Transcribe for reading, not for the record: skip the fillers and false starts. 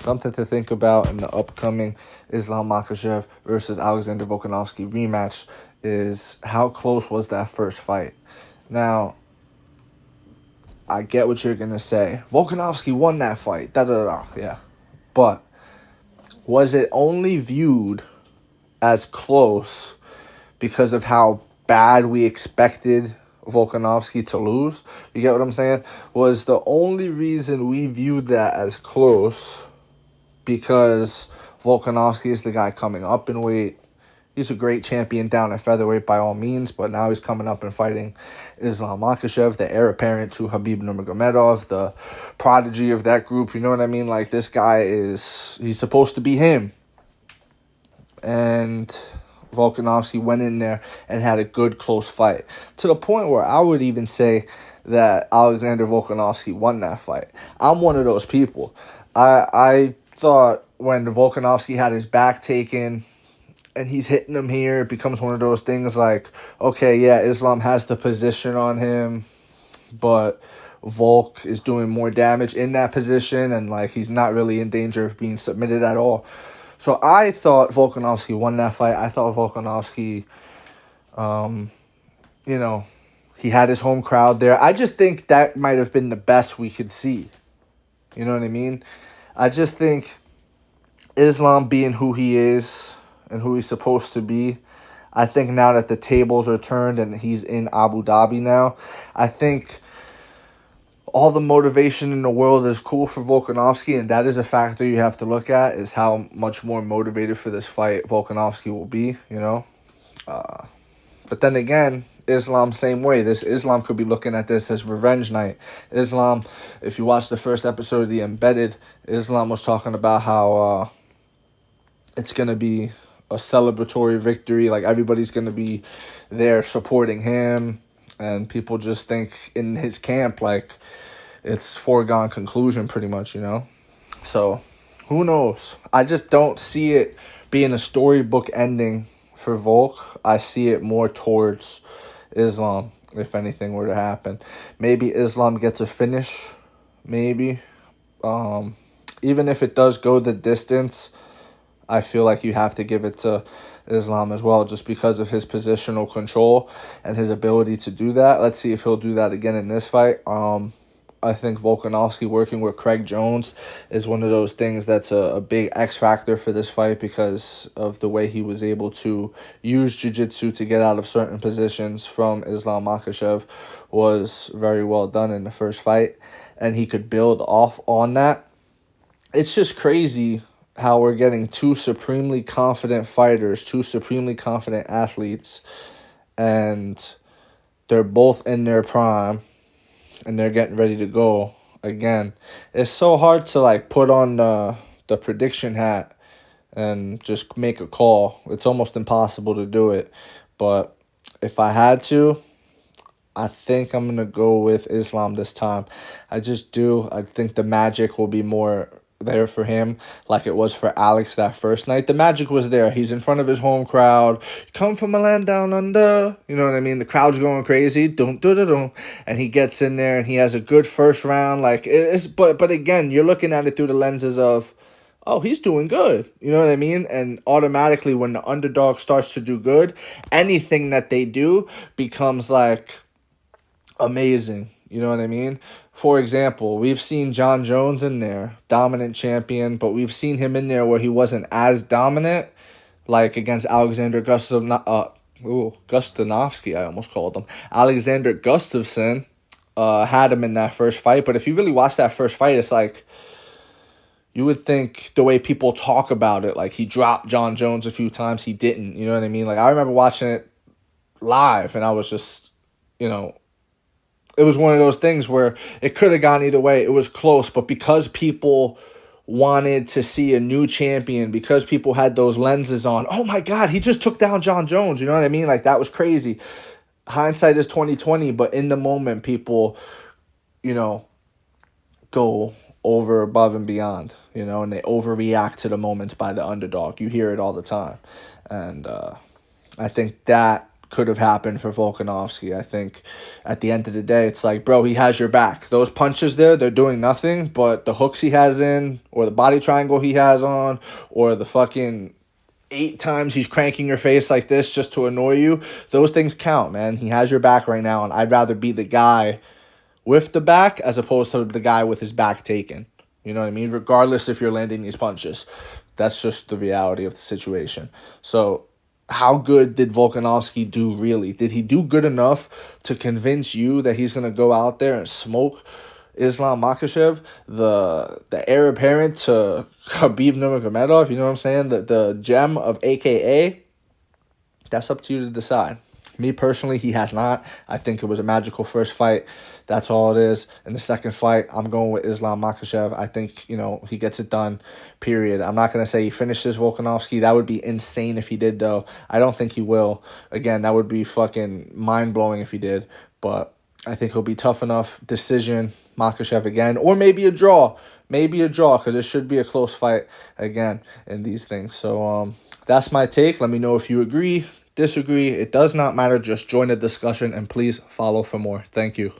something to think about in the upcoming Islam Makachev versus Alexander Volkanovski rematch is how close was that first fight. Now, I get what you're going to say. Volkanovski won that fight. Yeah. But was it only viewed as close because of how bad we expected Volkanovski to lose? You get what I'm saying? Was the only reason we viewed that as close because Volkanovski is the guy coming up in weight? He's a great champion down at featherweight by all means, but now he's coming up and fighting Islam Makachev, the heir apparent to Khabib Nurmagomedov, the prodigy of that group. You know what I mean? Like, this guy he's supposed to be him. And Volkanovski went in there and had a good close fight, to the point where I would even say that Alexander Volkanovski won that fight. I'm one of those people. I thought when Volkanovski had his back taken and he's hitting him here, it becomes one of those things like, okay, yeah, Islam has the position on him, but Volk is doing more damage in that position, and like he's not really in danger of being submitted at all. So I thought Volkanovski won that fight. I thought Volkanovski, he had his home crowd there. I just think that might have been the best we could see. You know what I mean? I just think Islam being who he is and who he's supposed to be, I think now that the tables are turned and he's in Abu Dhabi now, I think all the motivation in the world is cool for Volkanovski, and that is a factor you have to look at, is how much more motivated for this fight Volkanovski will be, you know? But then again, Islam, same way. Islam could be looking at this as revenge night. Islam, if you watch the first episode of The Embedded, Islam was talking about how it's going to be a celebratory victory. Like, everybody's going to be there supporting him, and people just think in his camp, like, it's foregone conclusion pretty much, you know? So, who knows? I just don't see it being a storybook ending for Volk. I see it more towards Islam, if anything were to happen. Maybe Islam gets a finish, maybe. Even if it does go the distance, I feel like you have to give it to Islam as well, just because of his positional control and his ability to do that. Let's see if he'll do that again in this fight. I think Volkanovski working with Craig Jones is one of those things that's a big X factor for this fight, because of the way he was able to use jiu-jitsu to get out of certain positions from Islam Makachev was very well done in the first fight, and he could build off on that. It's just crazy how we're getting two supremely confident fighters, two supremely confident athletes, and they're both in their prime, and they're getting ready to go again. It's so hard to like put on the prediction hat and just make a call. It's almost impossible to do it. But if I had to, I think I'm going to go with Islam this time. I just do. I think the magic will be more there for him, like it was for Alex that first night. The magic was there. He's in front of his home crowd. Come from a land down under. You know what I mean? The crowd's going crazy. And he gets in there and he has a good first round. Like, but again, you're looking at it through the lenses of, oh, he's doing good. You know what I mean? And automatically, when the underdog starts to do good, anything that they do becomes like amazing. You know what I mean? For example, we've seen John Jones in there, dominant champion, but we've seen him in there where he wasn't as dominant, like against Alexander Gustanovsky, I almost called him. Alexander Gustafsson had him in that first fight, but if you really watch that first fight, it's like, you would think the way people talk about it, like he dropped John Jones a few times, he didn't, you know what I mean? Like, I remember watching it live, and I was just, it was one of those things where it could have gone either way. It was close, but because people wanted to see a new champion, because people had those lenses on, oh my God, he just took down John Jones. You know what I mean? Like, that was crazy. Hindsight is 20/20, but in the moment, people, go over, above, and beyond, and they overreact to the moments by the underdog. You hear it all the time. And I think that could have happened for Volkanovski. I think at the end of the day, it's like, bro, he has your back. Those punches there, they're doing nothing, but the hooks he has in, or the body triangle he has on, or the fucking 8 times he's cranking your face like this just to annoy you, those things count, man. He has your back right now, and I'd rather be the guy with the back as opposed to the guy with his back taken. You know what I mean? Regardless if you're landing these punches. That's just the reality of the situation. So how good did Volkanovski do really? Did he do good enough to convince you that he's going to go out there and smoke Islam Makachev, the heir apparent to Khabib Nurmagomedov? You know what I'm saying? The gem of AKA? That's up to you to decide. Me personally, he has not. I think it was a magical first fight. That's all it is. In the second fight, I'm going with Islam Makachev. I think, you know, he gets it done, period. I'm not going to say he finishes Volkanovski. That would be insane if he did, though. I don't think he will. Again, that would be fucking mind-blowing if he did. But I think he'll be tough enough. Decision, Makachev again. Or maybe a draw. Maybe a draw, because it should be a close fight again in these things. So that's my take. Let me know if you agree, disagree. It does not matter. Just join the discussion, and please follow for more. Thank you.